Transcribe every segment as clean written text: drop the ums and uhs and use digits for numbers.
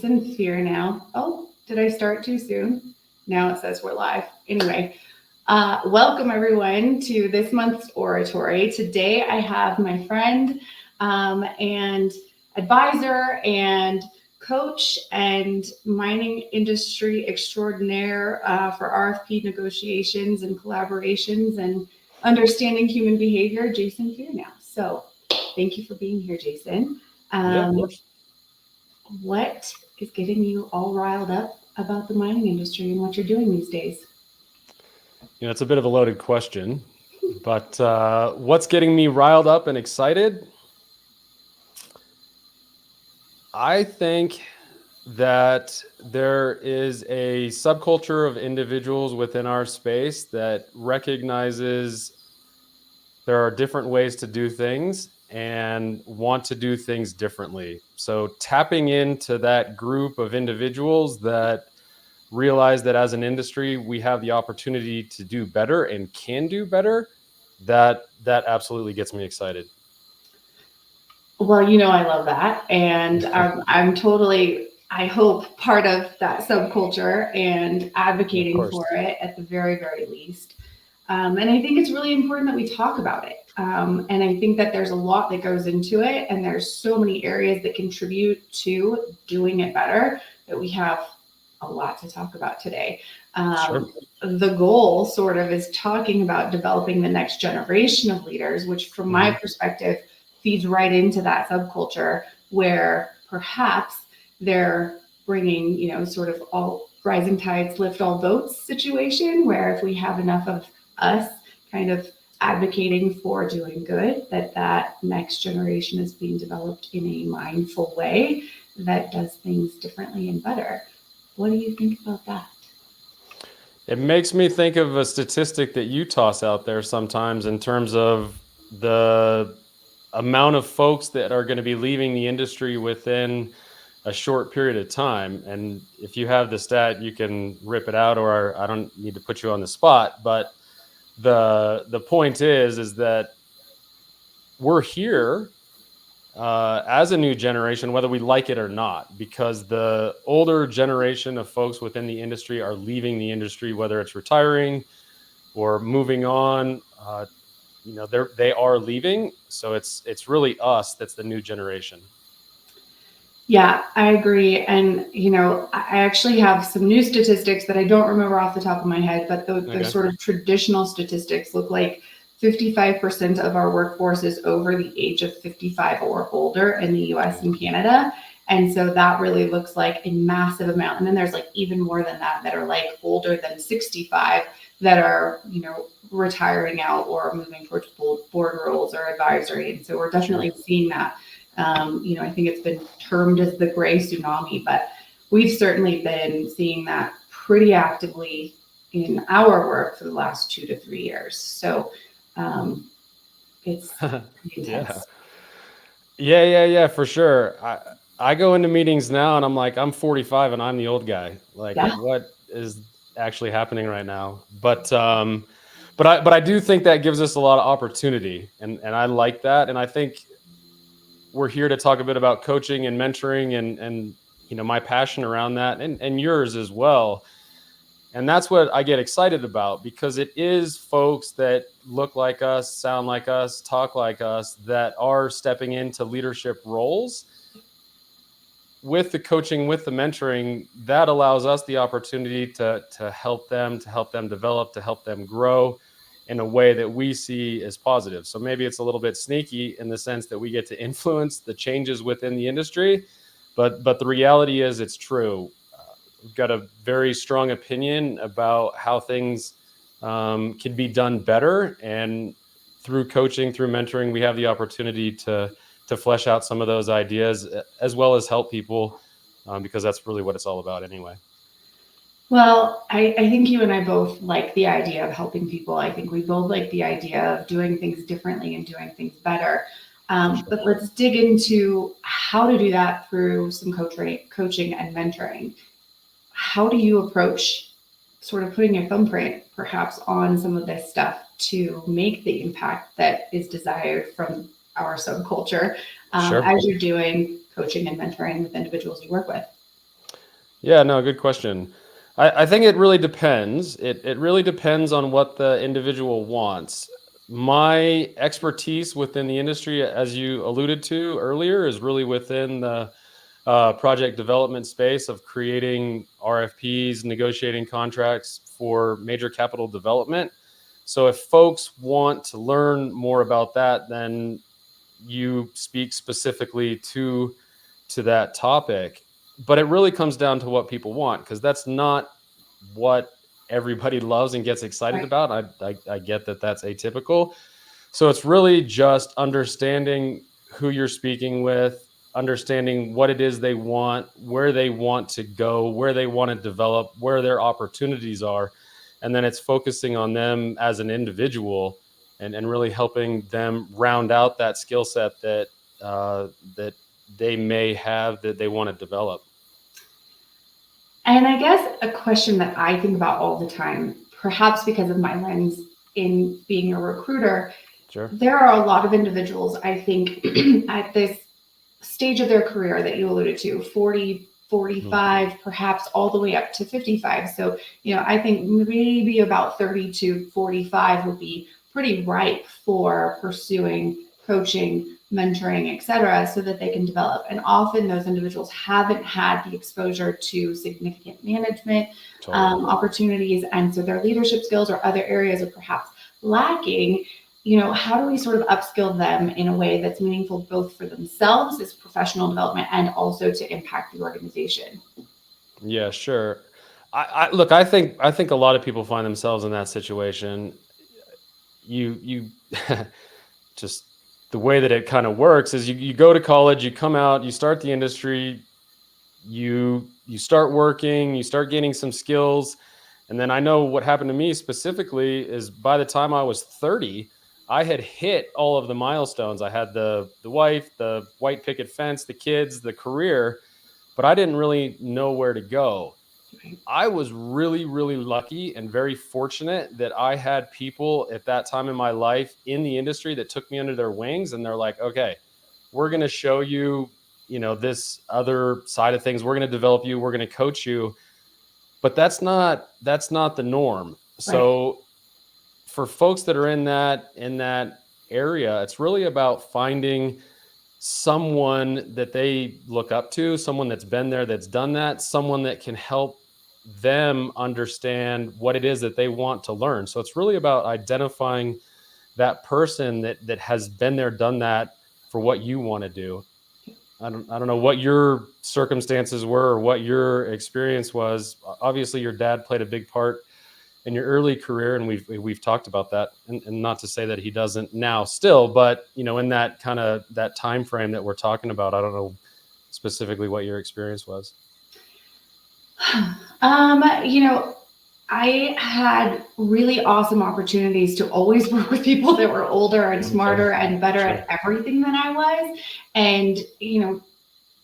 Jason Fearnow. Oh, did I start too soon? Now it says we're live. Anyway, welcome everyone to this month's Ore-atory. Today I have my friend and advisor and coach and mining industry extraordinaire for RFP negotiations and collaborations and understanding human behavior, Jason Fearnow. So thank you for being here, Jason. Yeah, of course. What is getting you all riled up about the mining industry and what you're doing these days? You know, it's a bit of a loaded question, but what's getting me riled up and excited? I think that there is a subculture of individuals within our space that recognizes there are different ways to do things and want to do things differently. So tapping into that group of individuals that realize that as an industry, we have the opportunity to do better and can do better, that absolutely gets me excited. Well, you know, I love that. And I'm totally, I hope, part of that subculture and advocating for it at the very, very least. And I think it's really important that we talk about it. And I think that there's a lot that goes into it. And there's so many areas that contribute to doing it better that we have a lot to talk about today. The goal sort of is talking about developing the next generation of leaders, which from my perspective feeds right into that subculture where perhaps they're bringing, you know, sort of all rising tides lift all boats situation, where if we have enough of us kind of advocating for doing good, that next generation is being developed in a mindful way that does things differently and better. What do you think about that? It makes me think of a statistic that you toss out there sometimes in terms of the amount of folks that are going to be leaving the industry within a short period of time. And if you have the stat, you can rip it out, or I don't need to put you on the spot. But the point is that we're here as a new generation, whether we like it or not, because the older generation of folks within the industry are leaving the industry, whether it's retiring or moving on. You know, they are leaving. So it's really us that's the new generation. Yeah, I agree. And, you know, I actually have some new statistics that I don't remember off the top of my head, but the sort of traditional statistics look like 55% of our workforce is over the age of 55 or older in the US and Canada. And so that really looks like a massive amount. And then there's like even more than that are like older than 65 that are, you know, retiring out or moving towards board roles or advisory. And so we're definitely seeing that. You know, I think it's been termed as the gray tsunami, but we've certainly been seeing that pretty actively in our work for the last 2 to 3 years. So it's intense. Yeah, for sure. I go into meetings now and I'm like, I'm 45 and I'm the old guy. Like, what is actually happening right now? But I do think that gives us a lot of opportunity, and I like that. And I think we're here to talk a bit about coaching and mentoring and you know, my passion around that and yours as well. And that's what I get excited about, because it is folks that look like us, sound like us, talk like us, that are stepping into leadership roles. With the coaching, with the mentoring, that allows us the opportunity to help them develop, to help them grow in a way that we see as positive. So maybe it's a little bit sneaky in the sense that we get to influence the changes within the industry, but the reality is it's true. We've got a very strong opinion about how things can be done better, and through coaching, through mentoring, we have the opportunity to flesh out some of those ideas, as well as help people, because that's really what it's all about anyway. Well, I think you and I both like the idea of helping people. I think we both like the idea of doing things differently and doing things better. But let's dig into how to do that through some coaching and mentoring. How do you approach sort of putting your thumbprint perhaps on some of this stuff to make the impact that is desired from our subculture as you're doing coaching and mentoring with individuals you work with? Yeah, no, good question. I think it really depends. It really depends on what the individual wants. My expertise within the industry, as you alluded to earlier, is really within the project development space of creating RFPs, negotiating contracts for major capital development. So if folks want to learn more about that, then you speak specifically to that topic. But it really comes down to what people want, because that's not what everybody loves and gets excited Right. about. I get that that's atypical. So it's really just understanding who you're speaking with, understanding what it is they want, where they want to go, where they want to develop, where their opportunities are. And then it's focusing on them as an individual, and really helping them round out that skill set that they may have that they want to develop. And I guess a question that I think about all the time, perhaps because of my lens in being a recruiter, Sure. there are a lot of individuals, I think, at this stage of their career that you alluded to, 40, 45, perhaps all the way up to 55. So, I think maybe about 30 to 45 would be pretty ripe for pursuing coaching, mentoring, etc., so that they can develop. And often those individuals haven't had the exposure to significant management opportunities. And so their leadership skills or other areas are perhaps lacking. How do we sort of upskill them in a way that's meaningful both for themselves as professional development and also to impact the organization? Yeah, sure. Look, I think a lot of people find themselves in that situation. You just the way that it kind of works is you go to college, you come out, you start the industry, you start working, you start gaining some skills. And then I know what happened to me specifically is by the time I was 30, I had hit all of the milestones. I had the wife, the white picket fence, the kids, the career, but I didn't really know where to go. I was really, really lucky and very fortunate that I had people at that time in my life in the industry that took me under their wings, and they're like, okay, we're going to show you, this other side of things. We're going to develop you. We're going to coach you. But that's not the norm. Right. So for folks that are in that area, it's really about finding someone that they look up to, someone that's been there, that's done that, someone that can help them understand what it is that they want to learn. So it's really about identifying that person that has been there, done that for what you want to do. I don't know what your circumstances were or what your experience was. Obviously, your dad played a big part in your early career, and we've talked about that. And not to say that he doesn't now still, but in that kind of that time frame that we're talking about, I don't know specifically what your experience was. I had really awesome opportunities to always work with people that were older and smarter and better at everything than I was. And,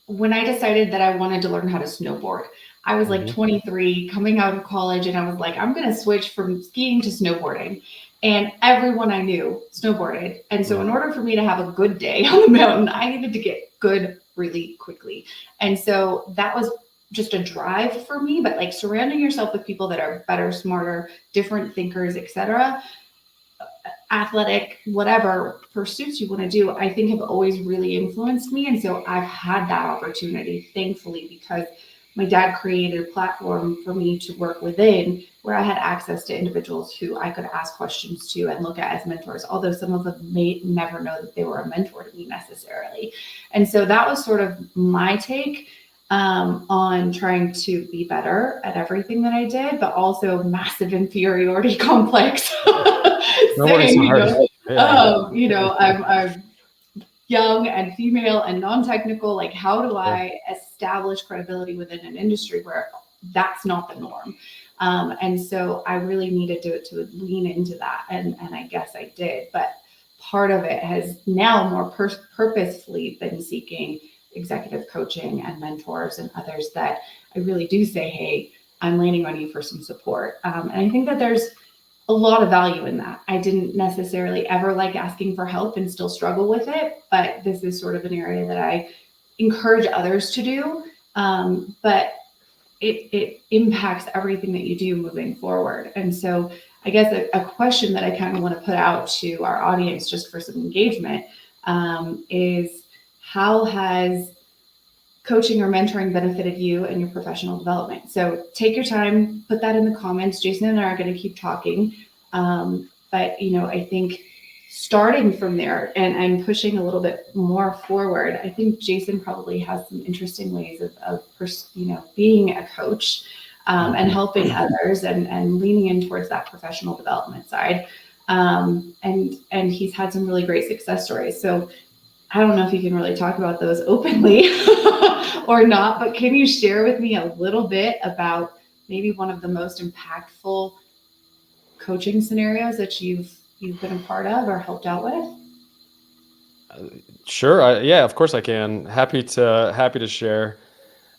when I decided that I wanted to learn how to snowboard, I was like 23 coming out of college, and I was like, I'm going to switch from skiing to snowboarding. And everyone I knew snowboarded. And so in order for me to have a good day on the mountain, I needed to get good really quickly. And so that was just a drive for me, but like surrounding yourself with people that are better, smarter, different thinkers, etc., athletic, whatever pursuits you want to do, I think have always really influenced me. And so I've had that opportunity, thankfully, because my dad created a platform for me to work within where I had access to individuals who I could ask questions to and look at as mentors, although some of them may never know that they were a mentor to me necessarily. And so that was sort of my take on trying to be better at everything that I did, but also massive inferiority complex. Saying, I'm young and female and non-technical. Like, how do I establish credibility within an industry where that's not the norm? And so I really needed to lean into that, and I guess I did. But part of it has now more purposefully been seeking executive coaching and mentors and others that I really do say, hey, I'm leaning on you for some support. And I think that there's a lot of value in that. I didn't necessarily ever like asking for help and still struggle with it, but this is sort of an area that I encourage others to do. But it impacts everything that you do moving forward. And so I guess a question that I kind of want to put out to our audience just for some engagement is, how has coaching or mentoring benefited you in your professional development? So take your time, put that in the comments. Jason and I are going to keep talking. But, you know, I think starting from there and pushing a little bit more forward, I think Jason probably has some interesting ways of you know, being a coach and helping others and leaning in towards that professional development side. And he's had some really great success stories. So I don't know if you can really talk about those openly or not, but can you share with me a little bit about maybe one of the most impactful coaching scenarios that you've been a part of or helped out with? Sure. Yeah, of course I can. Happy to share.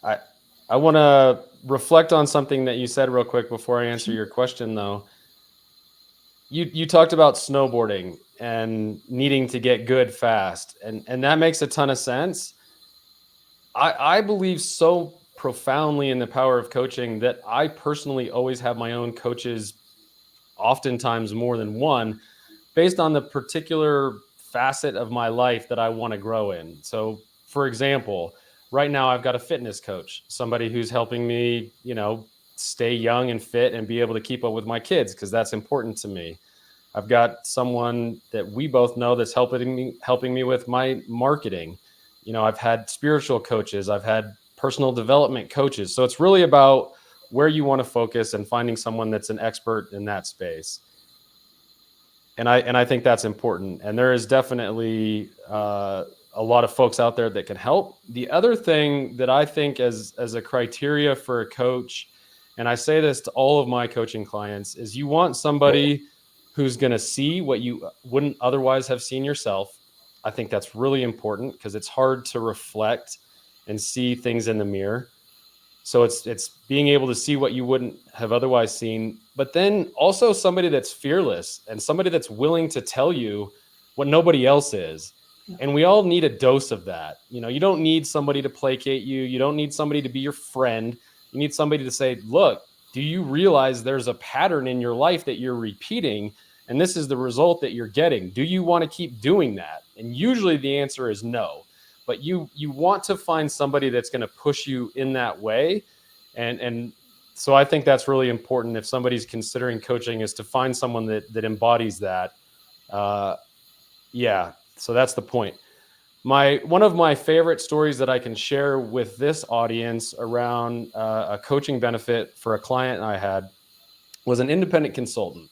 I want to reflect on something that you said real quick before I answer your question, though. You talked about snowboarding and needing to get good fast, and that makes a ton of sense. I believe so profoundly in the power of coaching that I personally always have my own coaches, oftentimes more than one, based on the particular facet of my life that I want to grow in. So, for example, right now I've got a fitness coach, somebody who's helping me, you know, stay young and fit and be able to keep up with my kids, because that's important to me. I've got someone that we both know that's helping me with my marketing. You know, I've had spiritual coaches, I've had personal development coaches. So it's really about where you want to focus and finding someone that's an expert in that space. And I think that's important. And there is definitely a lot of folks out there that can help. The other thing that I think as a criteria for a coach, and I say this to all of my coaching clients, is you want somebody who's going to see what you wouldn't otherwise have seen yourself. I think that's really important because it's hard to reflect and see things in the mirror. So it's being able to see what you wouldn't have otherwise seen, but then also somebody that's fearless and somebody that's willing to tell you what nobody else is. And we all need a dose of that. You know, you don't need somebody to placate you. You don't need somebody to be your friend. You need somebody to say, look, do you realize there's a pattern in your life that you're repeating? And this is the result that you're getting. Do you want to keep doing that? And usually the answer is no. But you want to find somebody that's going to push you in that way. And so I think that's really important if somebody's considering coaching, is to find someone that embodies that. Yeah, so that's the point. One of my favorite stories that I can share with this audience around a coaching benefit for a client I had was an independent consultant.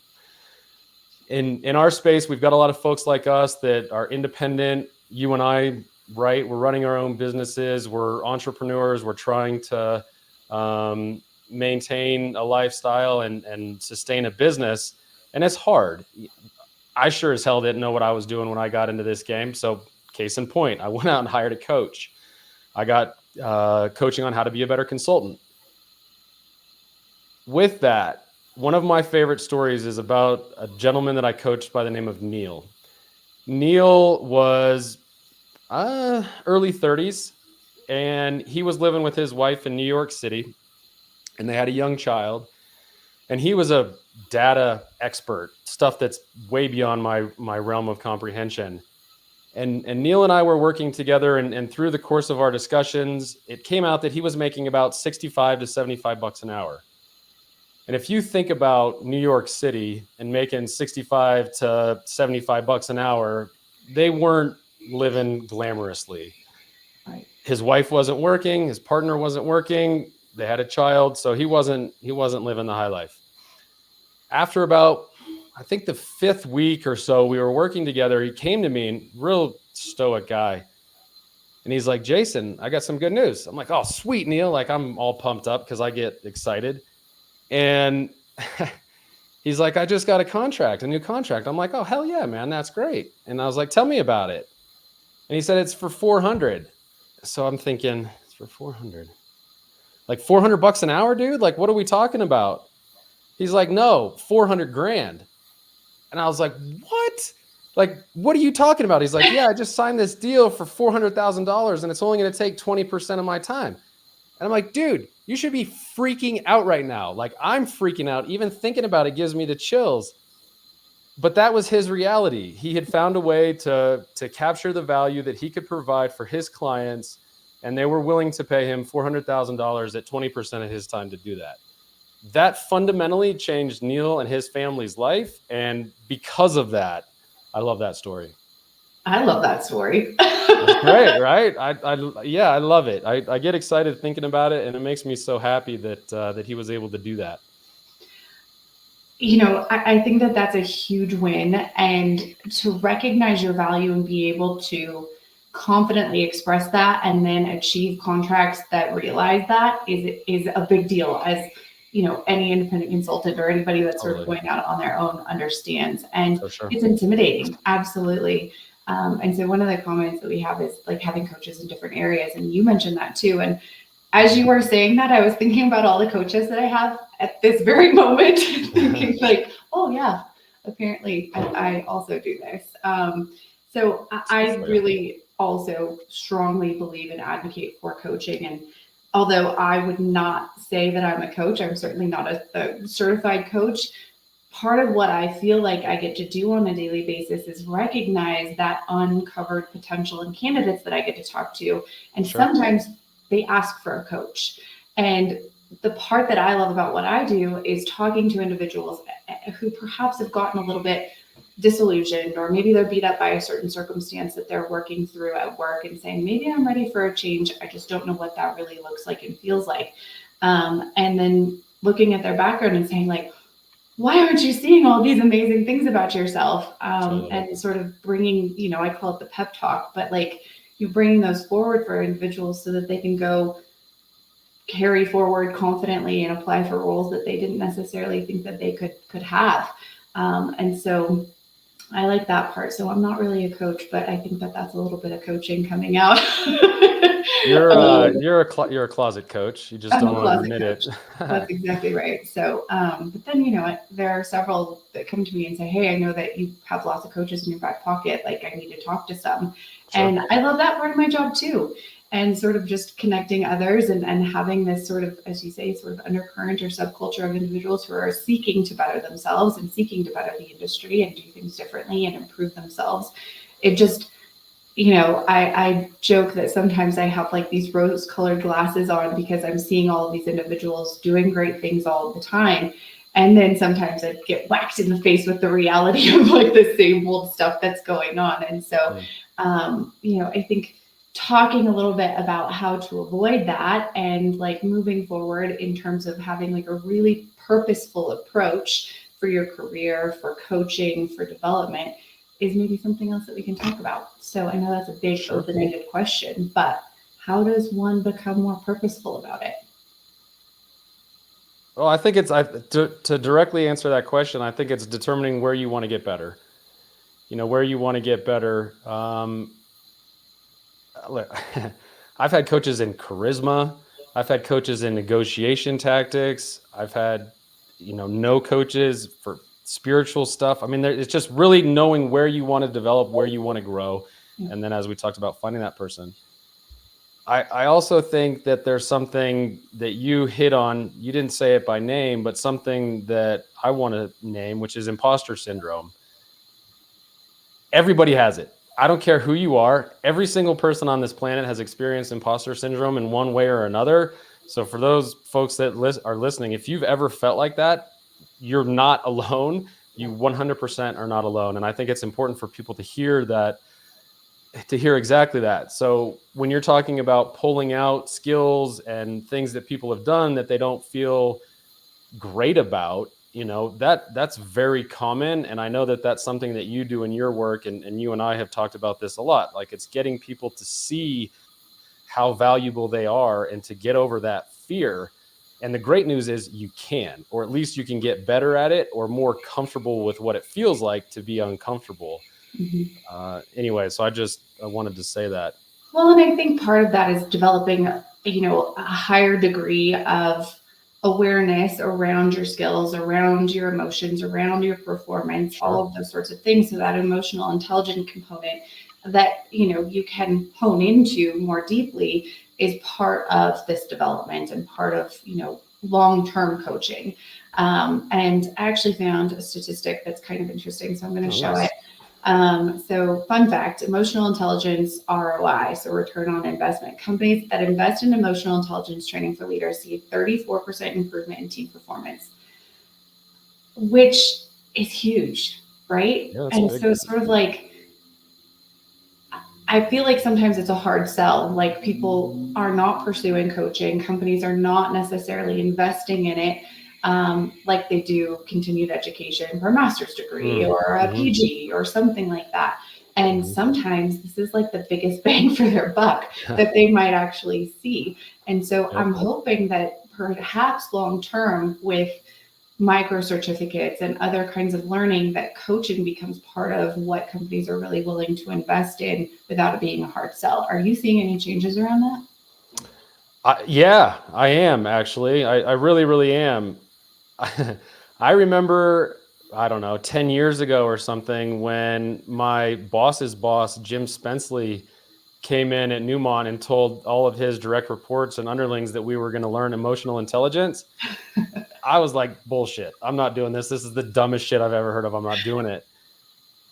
In our space, we've got a lot of folks like us that are independent. You and I, right? We're running our own businesses. We're entrepreneurs. We're trying to maintain a lifestyle and sustain a business. And it's hard. I sure as hell didn't know what I was doing when I got into this game. So case in point, I went out and hired a coach. I got coaching on how to be a better consultant. With that, one of my favorite stories is about a gentleman that I coached by the name of Neil. Neil was early 30s, and he was living with his wife in New York City, and they had a young child, and he was a data expert, stuff that's way beyond my realm of comprehension. And Neil and I were working together, and through the course of our discussions, it came out that he was making about 65 to 75 bucks an hour. And if you think about New York City and making 65 to 75 bucks an hour, they weren't living glamorously. Right. His wife wasn't working, his partner wasn't working, they had a child, so he wasn't living the high life. After about, I think the 5th week or so we were working together, he came to me, and real stoic guy. And he's like, Jason, I got some good news. I'm like, oh, sweet, Neil. Like, I'm all pumped up because I get excited. And he's like, I just got a new contract. I'm like, oh, hell yeah, man, that's great. And I was like, tell me about it. And he said, it's for 400. So I'm thinking, it's for 400. Like 400 bucks an hour, dude? Like, what are we talking about? He's like, no, 400 grand. And I was like, what? Like, what are you talking about? He's like, yeah, I just signed this deal for $400,000 and it's only going to take 20% of my time. And I'm like, dude, you should be freaking out right now. Like, I'm freaking out. Even thinking about it gives me the chills. But that was his reality. He had found a way to capture the value that he could provide for his clients, and they were willing to pay him $400,000 at 20% of his time to do that. That fundamentally changed Neil and his family's life. And because of that, I love that story. I love that story. That's great, right? I love it. I get excited thinking about it, and it makes me so happy that he was able to do that. You know, I think that that's a huge win, and to recognize your value and be able to confidently express that and then achieve contracts that realize that is a big deal, as you know, any independent consultant or anybody that's sort of going out on their own understands. And sure. It's intimidating, absolutely. And so one of the comments that we have is like having coaches in different areas, and you mentioned that too. And as you were saying that, I was thinking about all the coaches that I have at this very moment, thinking like, oh yeah, apparently I also do this. So I really also strongly believe and advocate for coaching. And although I would not say that I'm a coach, I'm certainly not a certified coach. Part of what I feel like I get to do on a daily basis is recognize that uncovered potential in candidates that I get to talk to. And sometimes they ask for a coach. And the part that I love about what I do is talking to individuals who perhaps have gotten a little bit disillusioned, or maybe they're beat up by a certain circumstance that they're working through at work, and saying, maybe I'm ready for a change. I just don't know what that really looks like and feels like. And then looking at their background and saying like, why aren't you seeing all these amazing things about yourself? And sort of bringing, you know, I call it the pep talk, but like you bringing those forward for individuals so that they can go carry forward confidently and apply for roles that they didn't necessarily think that they could have. And so I like that part. So I'm not really a coach, but I think that that's a little bit of coaching coming out. You're a closet coach. You just don't want to admit it. That's exactly right. So, but then, you know, there are several that come to me and say, hey, I know that you have lots of coaches in your back pocket. Like, I need to talk to some. And I love that part of my job too. And sort of just connecting others and having this sort of, as you say, sort of undercurrent or subculture of individuals who are seeking to better themselves and seeking to better the industry and do things differently and improve themselves. It just, you know, I joke that sometimes I have like these rose-colored glasses on because I'm seeing all of these individuals doing great things all the time. And then sometimes I get whacked in the face with the reality of like the same old stuff that's going on. And so, you know, I think talking a little bit about how to avoid that and like moving forward in terms of having like a really purposeful approach for your career, for coaching, for development is maybe something else that we can talk about. So I know that's a big open-ended question, but how does one become more purposeful about it? Well, I think it's to directly answer that question, I think it's determining where you want to get better. You know, where you want to get better. I've had coaches in charisma. I've had coaches in negotiation tactics. I've had, you know, no coaches for spiritual stuff. I mean, it's just really knowing where you want to develop, where you want to grow. And then, as we talked about, finding that person. I also think that there's something that you hit on. You didn't say it by name, but something that I want to name, which is imposter syndrome. Everybody has it. I don't care who you are. Every single person on this planet has experienced imposter syndrome in one way or another. So for those folks that are listening, if you've ever felt like that, you're not alone. You 100% are not alone. And I think it's important for people to hear that, to hear exactly that. So when you're talking about pulling out skills and things that people have done that they don't feel great about, you know, that's very common. And I know that that's something that you do in your work. And you and I have talked about this a lot. Like, it's getting people to see how valuable they are and to get over that fear. And the great news is you can, or at least you can get better at it or more comfortable with what it feels like to be uncomfortable. Anyway, so I wanted to say that. Well, and I think part of that is developing, you know, a higher degree of awareness around your skills, around your emotions, around your performance, all of those sorts of things. So that emotional intelligence component that, you can hone into more deeply is part of this development and part of, long-term coaching. And I actually found a statistic that's kind of interesting, so I'm going to show it. So fun fact, emotional intelligence ROI, so return on investment. Companies that invest in emotional intelligence training for leaders see a 34% improvement in team performance, which is huge, right? Yeah, and big. So sort of like, I feel like sometimes it's a hard sell. Like, people are not pursuing coaching. Companies are not necessarily investing in it like they do continued education for a master's degree or a PG or something like that. And sometimes this is like the biggest bang for their buck that they might actually see. And so I'm hoping that perhaps long term, with micro certificates and other kinds of learning, that coaching becomes part of what companies are really willing to invest in without it being a hard sell. Are you seeing any changes around that? Yeah, I am actually. I really, really am. I remember, I don't know, 10 years ago or something, when my boss's boss, Jim Spenceley, came in at Newmont and told all of his direct reports and underlings that we were going to learn emotional intelligence. I was like, bullshit. I'm not doing this. This is the dumbest shit I've ever heard of. I'm not doing it.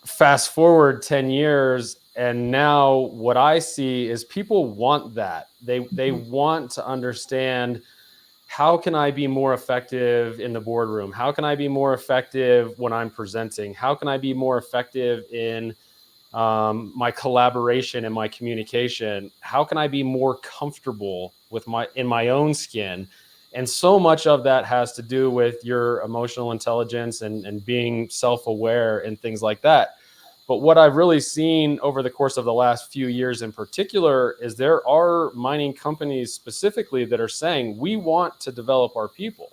Fast forward 10 years, and now what I see is people want that. They want to understand, how can I be more effective in the boardroom? How can I be more effective when I'm presenting? How can I be more effective in my collaboration and my communication? How can I be more comfortable in my own skin? And so much of that has to do with your emotional intelligence and being self-aware and things like that. But what I've really seen over the course of the last few years in particular is there are mining companies specifically that are saying, we want to develop our people.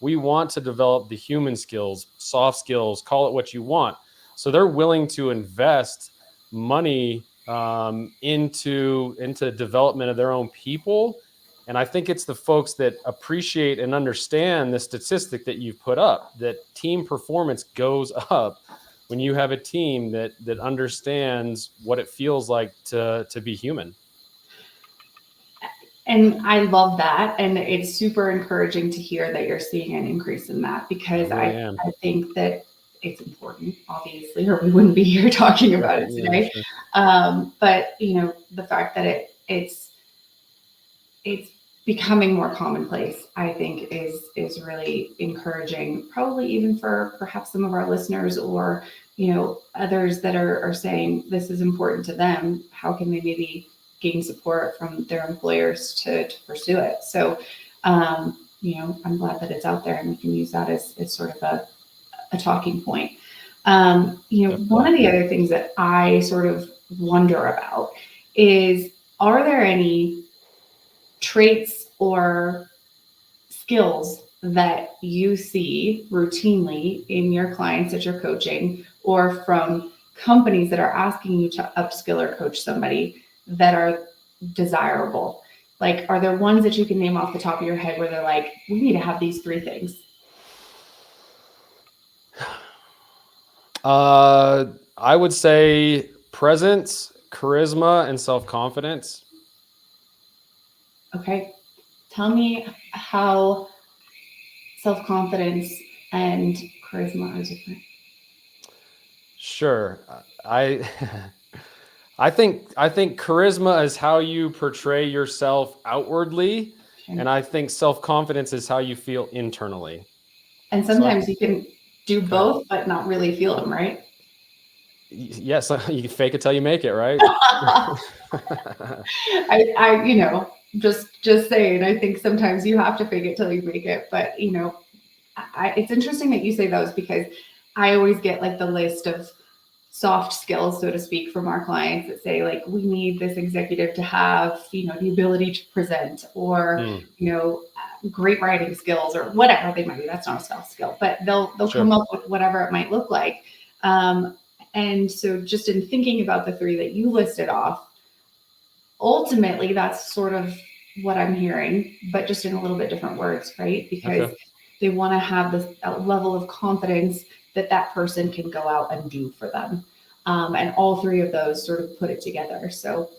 We want to develop the human skills, soft skills, call it what you want. So they're willing to invest money into development of their own people. And I think it's the folks that appreciate and understand the statistic that you've put up, that team performance goes up when you have a team that understands what it feels like to be human. And I love that. And it's super encouraging to hear that you're seeing an increase in that, because I think that it's important, obviously, or we wouldn't be here talking about it today. Sure. But the fact that it's becoming more commonplace, I think is really encouraging, probably even for perhaps some of our listeners, or others that are saying this is important to them. How can they maybe gain support from their employers to pursue it? So I'm glad that it's out there, and we can use that as sort of a talking point. One of the other things that I sort of wonder about is, are there any traits or skills that you see routinely in your clients that you're coaching, or from companies that are asking you to upskill or coach somebody, that are desirable? Like, are there ones that you can name off the top of your head where they're like, we need to have these 3 things? I would say presence, charisma, and self-confidence. Okay. Tell me how self-confidence and charisma are different. Sure. I think charisma is how you portray yourself outwardly, and I think self-confidence is how you feel internally. And sometimes you can do both, but not really feel them, right? Yes, you can fake it till you make it, right? I just saying, I think sometimes you have to fake it till you make it. But it's interesting that you say those, because I always get like the list of soft skills, so to speak, from our clients that say, like, we need this executive to have, the ability to present, or great writing skills, or whatever they might be. That's not a soft skill, but they'll come up with whatever it might look like. And so just in thinking about the 3 that you listed off, ultimately that's sort of what I'm hearing, but just in a little bit different words, right? Because they want to have this level of confidence that person can go out and do for them. And all three of those sort of put it together. So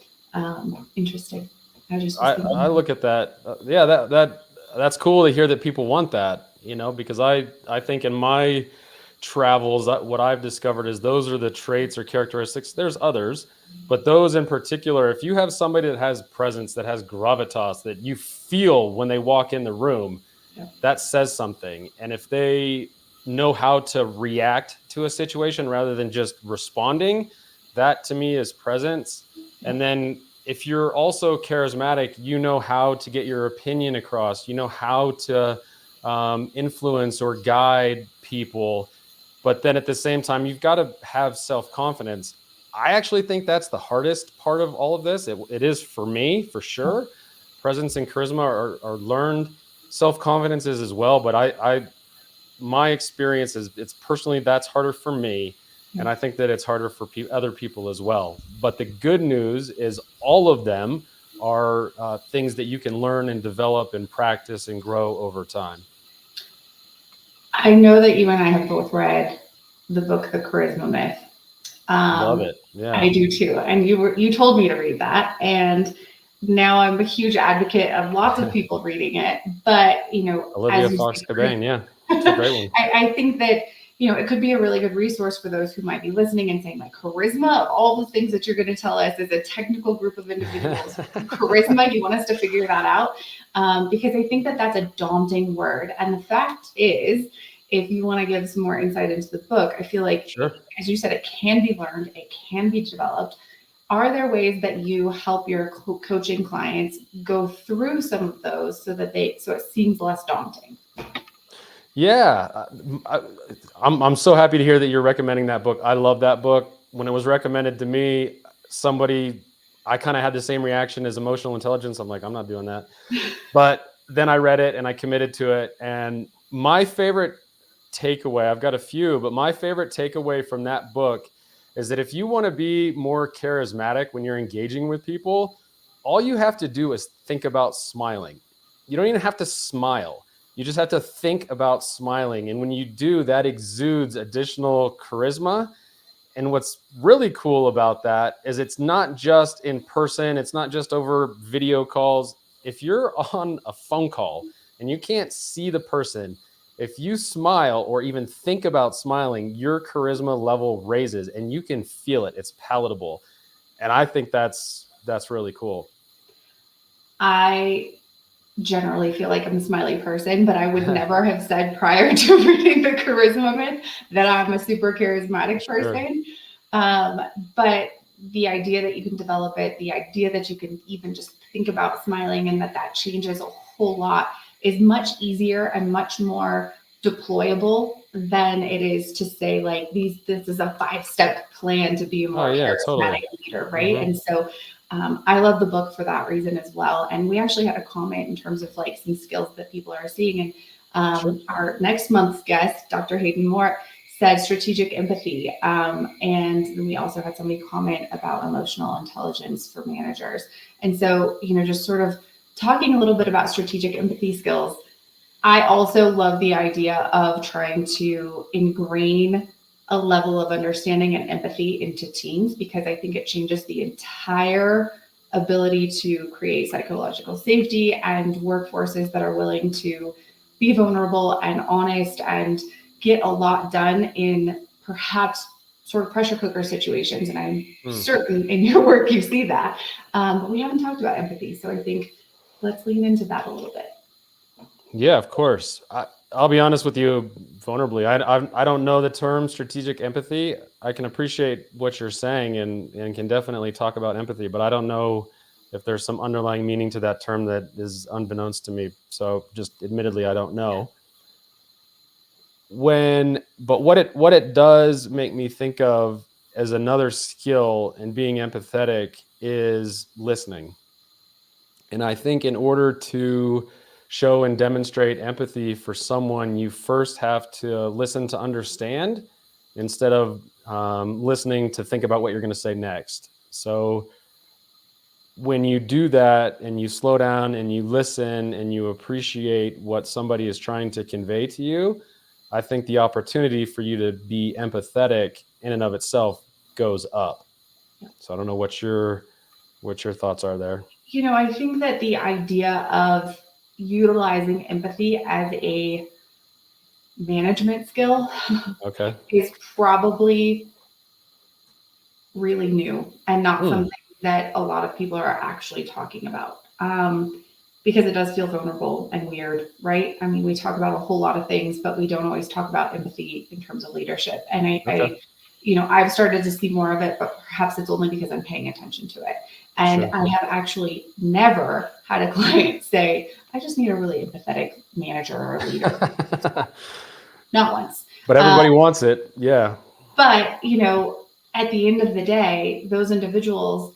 interesting. I look at that. That's cool to hear that people want that, because I think in my travels, what I've discovered is those are the traits or characteristics. There's others, but those in particular, if you have somebody that has presence, that has gravitas, that you feel when they walk in the room, that says something. And if they know how to react to a situation rather than just responding, that to me is presence. And then if you're also charismatic, you know how to get your opinion across, you know how to influence or guide people. But then at the same time, you've got to have self-confidence. I actually think that's the hardest part of all of this. It is for me, for sure. Presence and charisma are learned. Self-confidence is as well. But my experience is it's personally, that's harder for me. And I think that it's harder for other people as well. But the good news is all of them are things that you can learn and develop and practice and grow over time. I know that you and I have both read the book, The Charisma Myth. Love it. Yeah, I do too. And you told me to read that, and now I'm a huge advocate of lots of people reading it. But Olivia Fox-Cabane, yeah, it's a great one. I think that it could be a really good resource for those who might be listening and saying, like, charisma, of all the things that you're going to tell us as a technical group of individuals, charisma, you want us to figure that out? Because I think that that's a daunting word. And the fact is, if you want to give some more insight into the book, I feel like, as you said, it can be learned, it can be developed. Are there ways that you help your coaching clients go through some of those so it seems less daunting? Yeah, I'm so happy to hear that you're recommending that book. I love that book. When it was recommended to me, I kind of had the same reaction as emotional intelligence. I'm like, I'm not doing that. But then I read it and I committed to it. And my favorite takeaway, I've got a few, but my favorite takeaway from that book is that if you want to be more charismatic when you're engaging with people, all you have to do is think about smiling. You don't even have to smile. You just have to think about smiling. And when you do, that exudes additional charisma. And what's really cool about that is it's not just in person. It's not just over video calls. If you're on a phone call and you can't see the person, if you smile or even think about smiling, your charisma level raises and you can feel it. It's palatable. And I think that's really cool. I generally feel like I'm a smiley person, but I would never have said prior to reading The Charisma Myth that I'm a super charismatic person. But the idea that you can develop it, the idea that you can even just think about smiling and that changes a whole lot is much easier and much more deployable than it is to say, like, this is a 5-step plan to be a more charismatic leader, right? And so I love the book for that reason as well. And we actually had a comment in terms of like some skills that people are seeing. And our next month's guest, Dr. Hayden Moore, said strategic empathy. And we also had somebody comment about emotional intelligence for managers. And so, just sort of talking a little bit about strategic empathy skills. I also love the idea of trying to ingrain a level of understanding and empathy into teams, because I think it changes the entire ability to create psychological safety and workforces that are willing to be vulnerable and honest and get a lot done in perhaps sort of pressure cooker situations. And I'm certain in your work you see that. But we haven't talked about empathy. So I think let's lean into that a little bit. Yeah, of course. I'll be honest with you vulnerably. I don't know the term strategic empathy. I can appreciate what you're saying and can definitely talk about empathy, but I don't know if there's some underlying meaning to that term that is unbeknownst to me. So just admittedly, I don't know. But what it does make me think of as another skill in being empathetic is listening. And I think in order to show and demonstrate empathy for someone, you first have to listen to understand instead of listening to think about what you're going to say next. So when you do that and you slow down and you listen and you appreciate what somebody is trying to convey to you, I think the opportunity for you to be empathetic in and of itself goes up. So I don't know what your thoughts are there. I think that the idea of utilizing empathy as a management skill is probably really new and not something that a lot of people are actually talking about, because it does feel vulnerable and weird, right? I mean, we talk about a whole lot of things, but we don't always talk about empathy in terms of leadership. And I've started to see more of it, but perhaps it's only because I'm paying attention to it. And I have actually never had a client say, I just need a really empathetic manager or leader. Not once. But everybody wants it. Yeah. But, at the end of the day, those individuals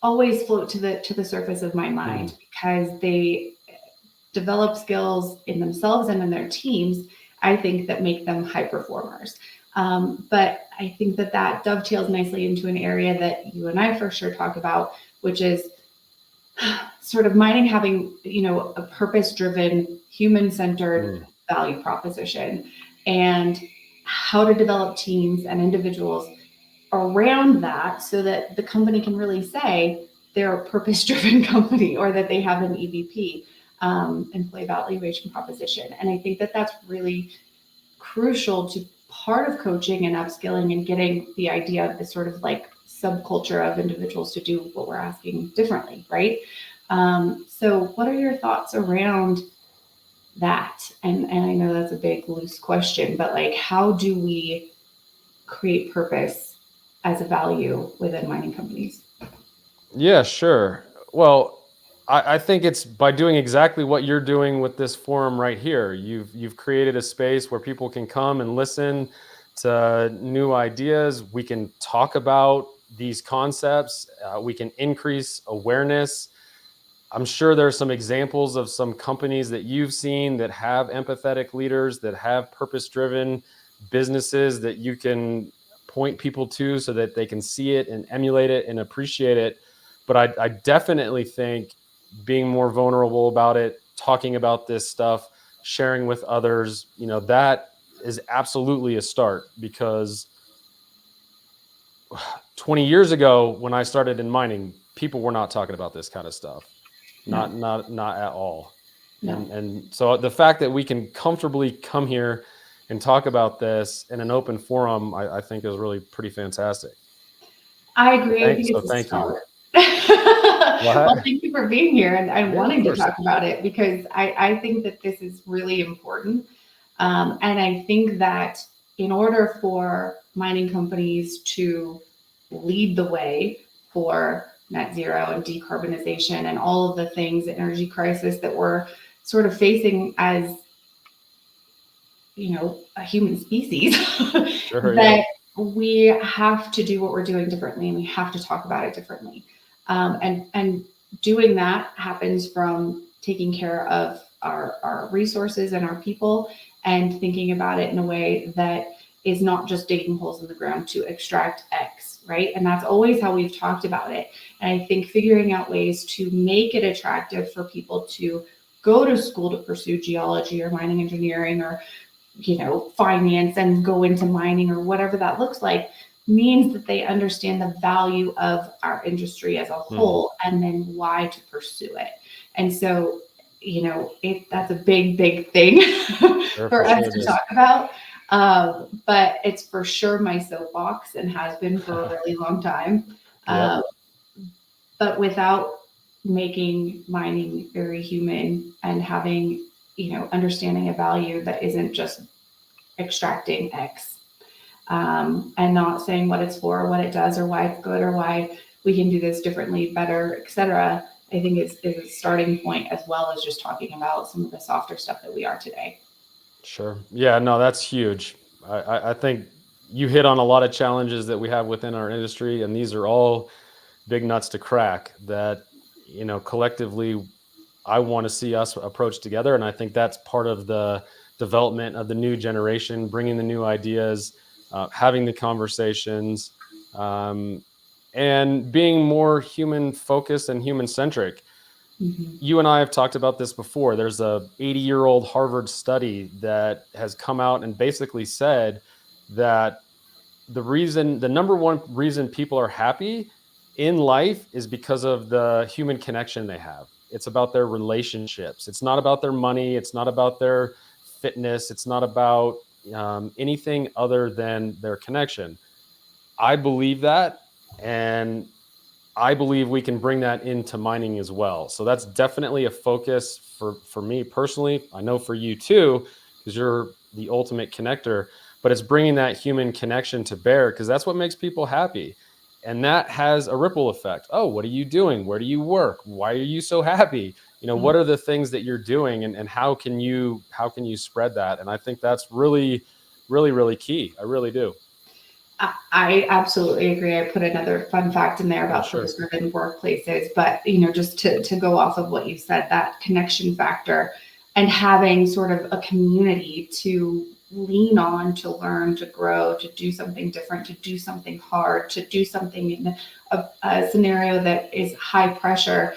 always float to the surface of my mind because they develop skills in themselves and in their teams, I think, that make them high performers. But I think that dovetails nicely into an area that you and I for sure talk about, which is sort of mining having, a purpose-driven, human-centered value proposition, and how to develop teams and individuals around that so that the company can really say they're a purpose-driven company, or that they have an EVP, employee valuation proposition. And I think that that's really crucial to part of coaching and upskilling and getting the idea of the sort of like subculture of individuals to do what we're asking differently, right? So what are your thoughts around that? And I know that's a big loose question, but like, how do we create purpose as a value within mining companies? Yeah, sure. Well, I think it's by doing exactly what you're doing with this forum right here. You've created a space where people can come and listen to new ideas. We can talk about these concepts. We can increase awareness. I'm sure there's some examples of some companies that you've seen that have empathetic leaders, that have purpose-driven businesses that you can point people to so that they can see it and emulate it and appreciate it. But I definitely think being more vulnerable about it, talking about this stuff, sharing with others, that is absolutely a start, because 20 years ago when I started in mining, people were not talking about this kind of stuff. Not at all. No. And so the fact that we can comfortably come here and talk about this in an open forum, I think is really pretty fantastic. I agree. I think it's a start. Well, thank you for being here and wanting to talk about it, because I think that this is really important. And I think that in order for mining companies to lead the way for net zero and decarbonization and all of the things, the energy crisis that we're sort of facing as, a human species, that we have to do what we're doing differently, and we have to talk about it differently. And doing that happens from taking care of our resources and our people, and thinking about it in a way that is not just digging holes in the ground to extract X, right? And that's always how we've talked about it. And I think figuring out ways to make it attractive for people to go to school to pursue geology or mining engineering or, finance and go into mining or whatever that looks like, means that they understand the value of our industry as a whole, and then why to pursue it. And so, that's a big thing for us to talk about. But it's for sure my soapbox, and has been for a really long time. But without making mining very human and having, understanding a value that isn't just extracting X, and not saying what it's for, what it does, or why it's good, or why we can do this differently, better, etc., I think is a starting point, as well as just talking about some of the softer stuff that we are today. Sure. Yeah, no, that's huge. I think you hit on a lot of challenges that we have within our industry, and these are all big nuts to crack that, collectively, I want to see us approach together. And I think that's part of the development of the new generation, bringing the new ideas, having the conversations, and being more human focused and human centric. You and I have talked about this before. There's a 80-year-old Harvard study that has come out and basically said that the number one reason people are happy in life is because of the human connection they have. It's about their relationships. It's not about their money. It's not about their fitness. It's not about anything other than their connection. I believe that, and I believe we can bring that into mining as well. So that's definitely a focus for me personally. I know for you too, because you're the ultimate connector, but it's bringing that human connection to bear, because that's what makes people happy. And that has a ripple effect. Oh, what are you doing? Where do you work? Why are you so happy? What are the things that you're doing, and how can you spread that? And I think that's really, really, really key. I really do. I absolutely agree. I put another fun fact in there about purpose-driven workplaces, but just to go off of what you said, that connection factor and having sort of a community to lean on, to learn, to grow, to do something different, to do something hard, to do something in a scenario that is high pressure,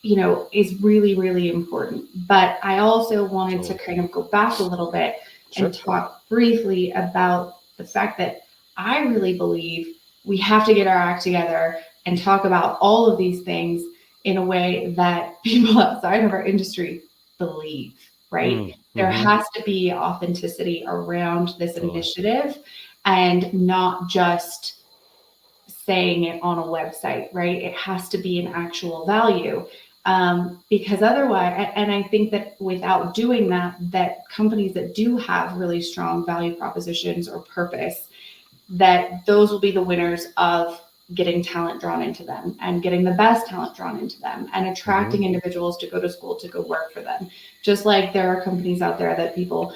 is really, really important. But I also wanted to kind of go back a little bit and talk briefly about the fact that I really believe we have to get our act together and talk about all of these things in a way that people outside of our industry believe, right? Mm-hmm. There has to be authenticity around this initiative, and not just saying it on a website, right? It has to be an actual value. Because otherwise, and I think that without doing that, that companies that do have really strong value propositions or purpose, that those will be the winners of getting talent drawn into them, and getting the best talent drawn into them, and attracting individuals to go to school to go work for them. Just like there are companies out there that people,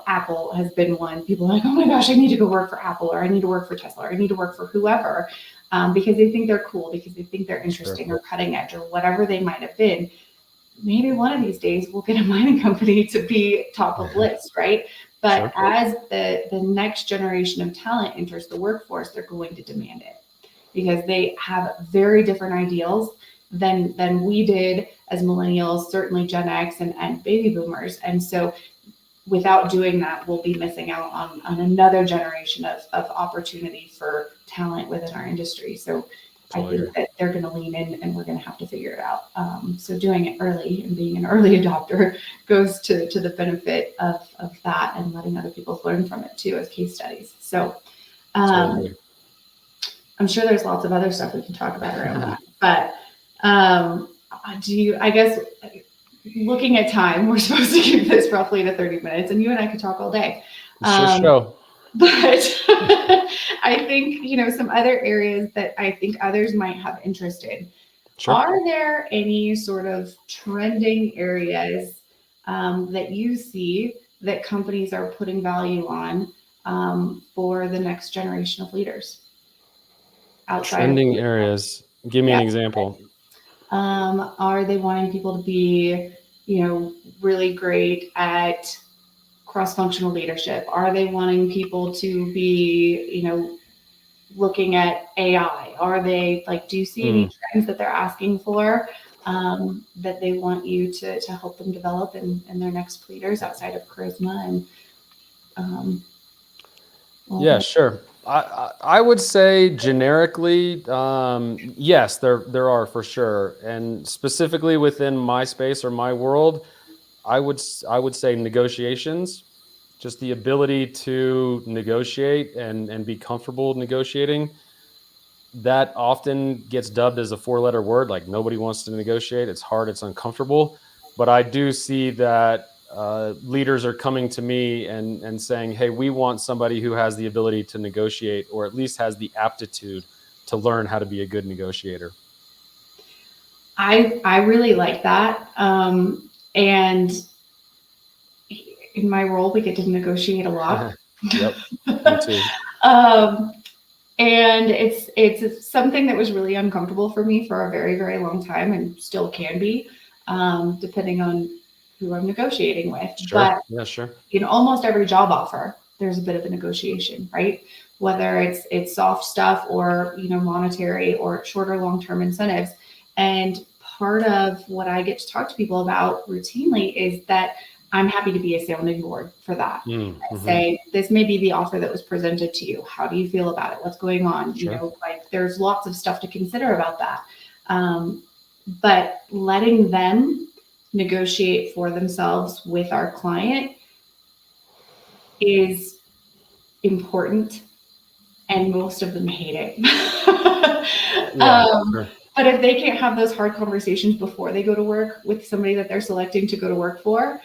Apple has been one. People are like, oh my gosh, I need to go work for Apple, or I need to work for Tesla, or I need to work for whoever, because they think they're cool, because they think they're interesting or cutting edge or whatever they might have been. Maybe one of these days we'll get a mining company to be top of list, right? But as the next generation of talent enters the workforce, they're going to demand it, because they have very different ideals than we did as millennials, certainly Gen X and baby boomers. And so without doing that, we'll be missing out on another generation of opportunity for talent within our industry. So I think that they're going to lean in, and we're going to have to figure it out. So doing it early and being an early adopter goes to the benefit of that, and letting other people learn from it too as case studies. So I'm sure there's lots of other stuff we can talk about around that. But I guess looking at time, we're supposed to keep this roughly to 30 minutes, and you and I could talk all day. But I think, some other areas that I think others might have interest in. Are there any sort of trending areas that you see that companies are putting value on for the next generation of leaders? Trending areas. Give me an example. Are they wanting people to be, really great at cross-functional leadership? Are they wanting people to be, looking at AI? Are they do you see any trends that they're asking for that they want you to help them develop in their next leaders outside of charisma and yeah, sure. I would say generically, yes, there are for sure. And specifically within my space or my world, I would say negotiations, just the ability to negotiate and be comfortable negotiating. That often gets dubbed as a 4-letter word. Like, nobody wants to negotiate. It's hard. It's uncomfortable. But I do see that leaders are coming to me and saying, hey, we want somebody who has the ability to negotiate, or at least has the aptitude to learn how to be a good negotiator. I really like that. And in my role, we get to negotiate a lot. Yep, me too. And it's something that was really uncomfortable for me for a very, very long time, and still can be, depending on who I'm negotiating with. But in almost every job offer, there's a bit of a negotiation, right? Whether it's soft stuff or monetary or short or long-term incentives. And part of what I get to talk to people about routinely is that I'm happy to be a sounding board for that. Mm-hmm. Say, this may be the offer that was presented to you. How do you feel about it? What's going on? Sure. You know, like there's lots of stuff to consider about that. But letting them negotiate for themselves with our client is important, and most of them hate it. Sure. But if they can't have those hard conversations before they go to work with somebody that they're selecting to go to work for,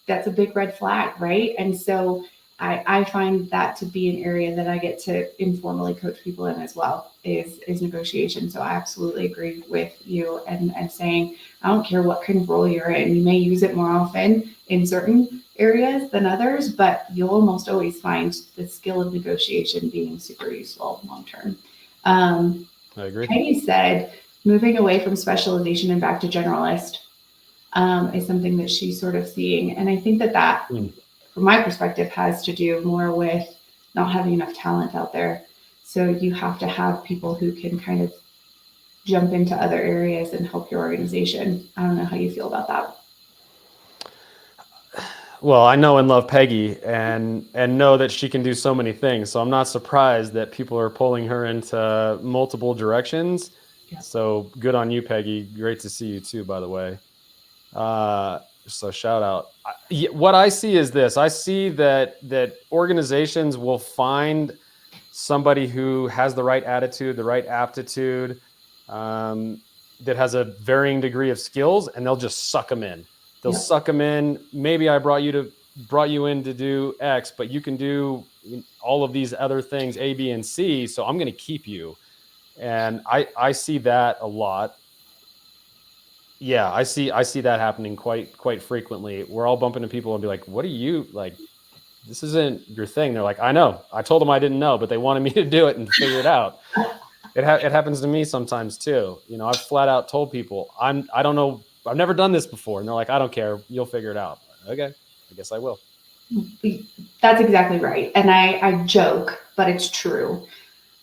that's a big red flag, right? And so I find that to be an area that I get to informally coach people in as well, is negotiation. So I absolutely agree with you and saying, I don't care what kind of role you're in, you may use it more often in certain areas than others, but you'll almost always find the skill of negotiation being super useful long term. I agree. Peggy said, moving away from specialization and back to generalist is something that she's sort of seeing. And I think that from my perspective, has to do more with not having enough talent out there. So you have to have people who can kind of jump into other areas and help your organization. I don't know how you feel about that. Well, I know and love Peggy and know that she can do so many things. So I'm not surprised that people are pulling her into multiple directions. Yeah. So good on you, Peggy. Great to see you too, by the way. So shout out. What I see is this. I see that organizations will find somebody who has the right attitude, the right aptitude, that has a varying degree of skills, and they'll just suck them in. They'll suck them in. Maybe I brought you in to do X, but you can do all of these other things, A, B, and C. So I'm going to keep you. And I see that a lot. Yeah, I see that happening quite frequently. We're all bumping into people and be like, "What are you like? This isn't your thing." They're like, "I know. I told them I didn't know, but they wanted me to do it and figure it out." It happens to me sometimes too. You know, I've flat out told people, I don't know. I've never done this before. And they're like, "I don't care. You'll figure it out." Okay, I guess I will. That's exactly right. And I joke, but it's true,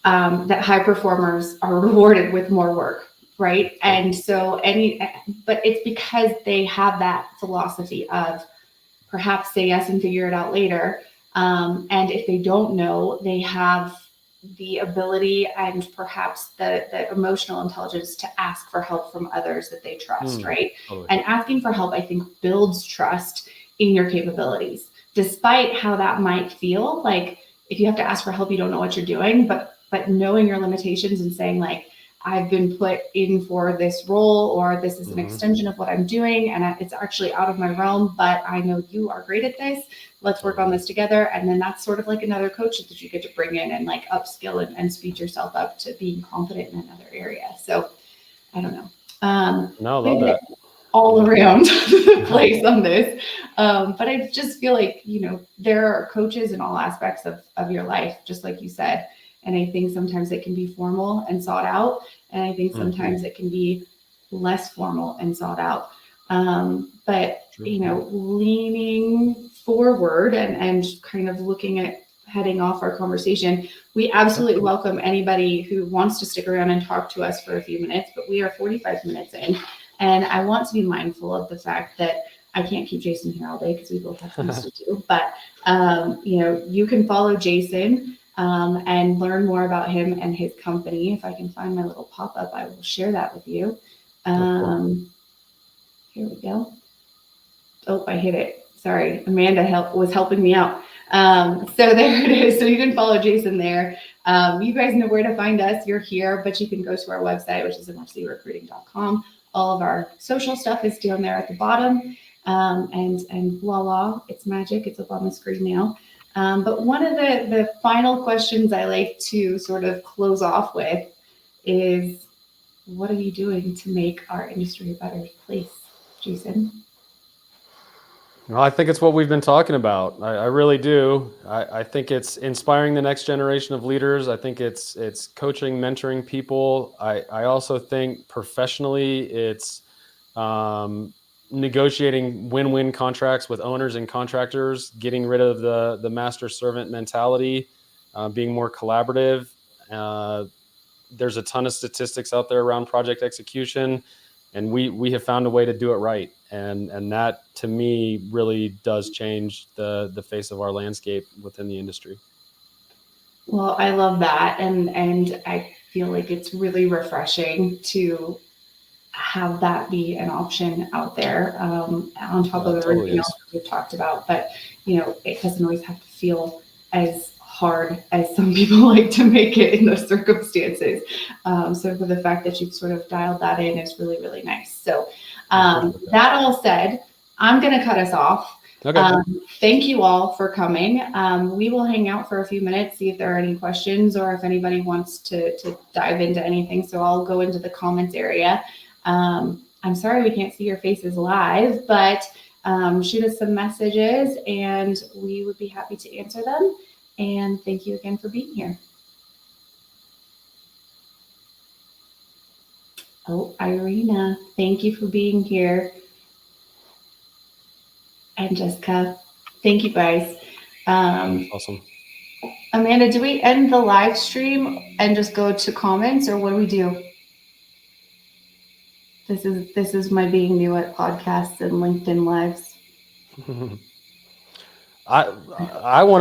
that high performers are rewarded with more work, right? And so but it's because they have that philosophy of perhaps say yes and figure it out later. And if they don't know, they have the ability and perhaps the emotional intelligence to ask for help from others that they trust, right? Totally. And asking for help, I think, builds trust in your capabilities, despite how that might feel. Like if you have to ask for help, you don't know what you're doing, but knowing your limitations and saying like, I've been put in for this role, or this is an extension of what I'm doing, and it's actually out of my realm, but I know you are great at this. Let's work on this together. And then that's sort of like another coach that you get to bring in and like upskill and speed yourself up to being confident in another area. So I don't know. No, I love that. All around the place on this. But I just feel like, you know, there are coaches in all aspects of your life, just like you said. And I think sometimes it can be formal and sought out. And I think sometimes it can be less formal and sought out. But, you know, leaning forward and kind of looking at heading off our conversation, we absolutely welcome anybody who wants to stick around and talk to us for a few minutes, but we are 45 minutes in. And I want to be mindful of the fact that I can't keep Jason here all day because we both have things to do. But, you know, you can follow Jason and learn more about him and his company. If I can find my little pop-up, I will share that with you. Here we go. Oh, I hit it. Sorry, Amanda was helping me out. So there it is. So you can follow Jason there. You guys know where to find us. You're here, but you can go to our website, which is mfcrecruiting.com. All of our social stuff is down there at the bottom. And voila, it's magic. It's up on the screen now. But one of the final questions I like to sort of close off with is, what are you doing to make our industry a better place, Jason? Well, I think it's what we've been talking about. I really do. I think it's inspiring the next generation of leaders. I think it's coaching, mentoring people. I also think professionally it's negotiating win-win contracts with owners and contractors, getting rid of the master-servant mentality, being more collaborative. There's a ton of statistics out there around project execution. and we have found a way to do it right. And that to me really does change the face of our landscape within the industry. Well, I love that. And I feel like it's really refreshing to have that be an option out there, on top of everything else we've talked about. But, it doesn't always have to feel as hard as some people like to make it in those circumstances. So for the fact that you've sort of dialed that in is really, really nice. So that all said, I'm going to cut us off. Okay. Thank you all for coming. We will hang out for a few minutes, see if there are any questions or if anybody wants to dive into anything. So I'll go into the comments area. I'm sorry we can't see your faces live, but shoot us some messages and we would be happy to answer them. And thank you again for being here. Oh, Irina, thank you for being here. And Jessica, thank you guys. Awesome. Amanda, do we end the live stream and just go to comments, or what do we do? This is my being new at podcasts and LinkedIn lives. I want to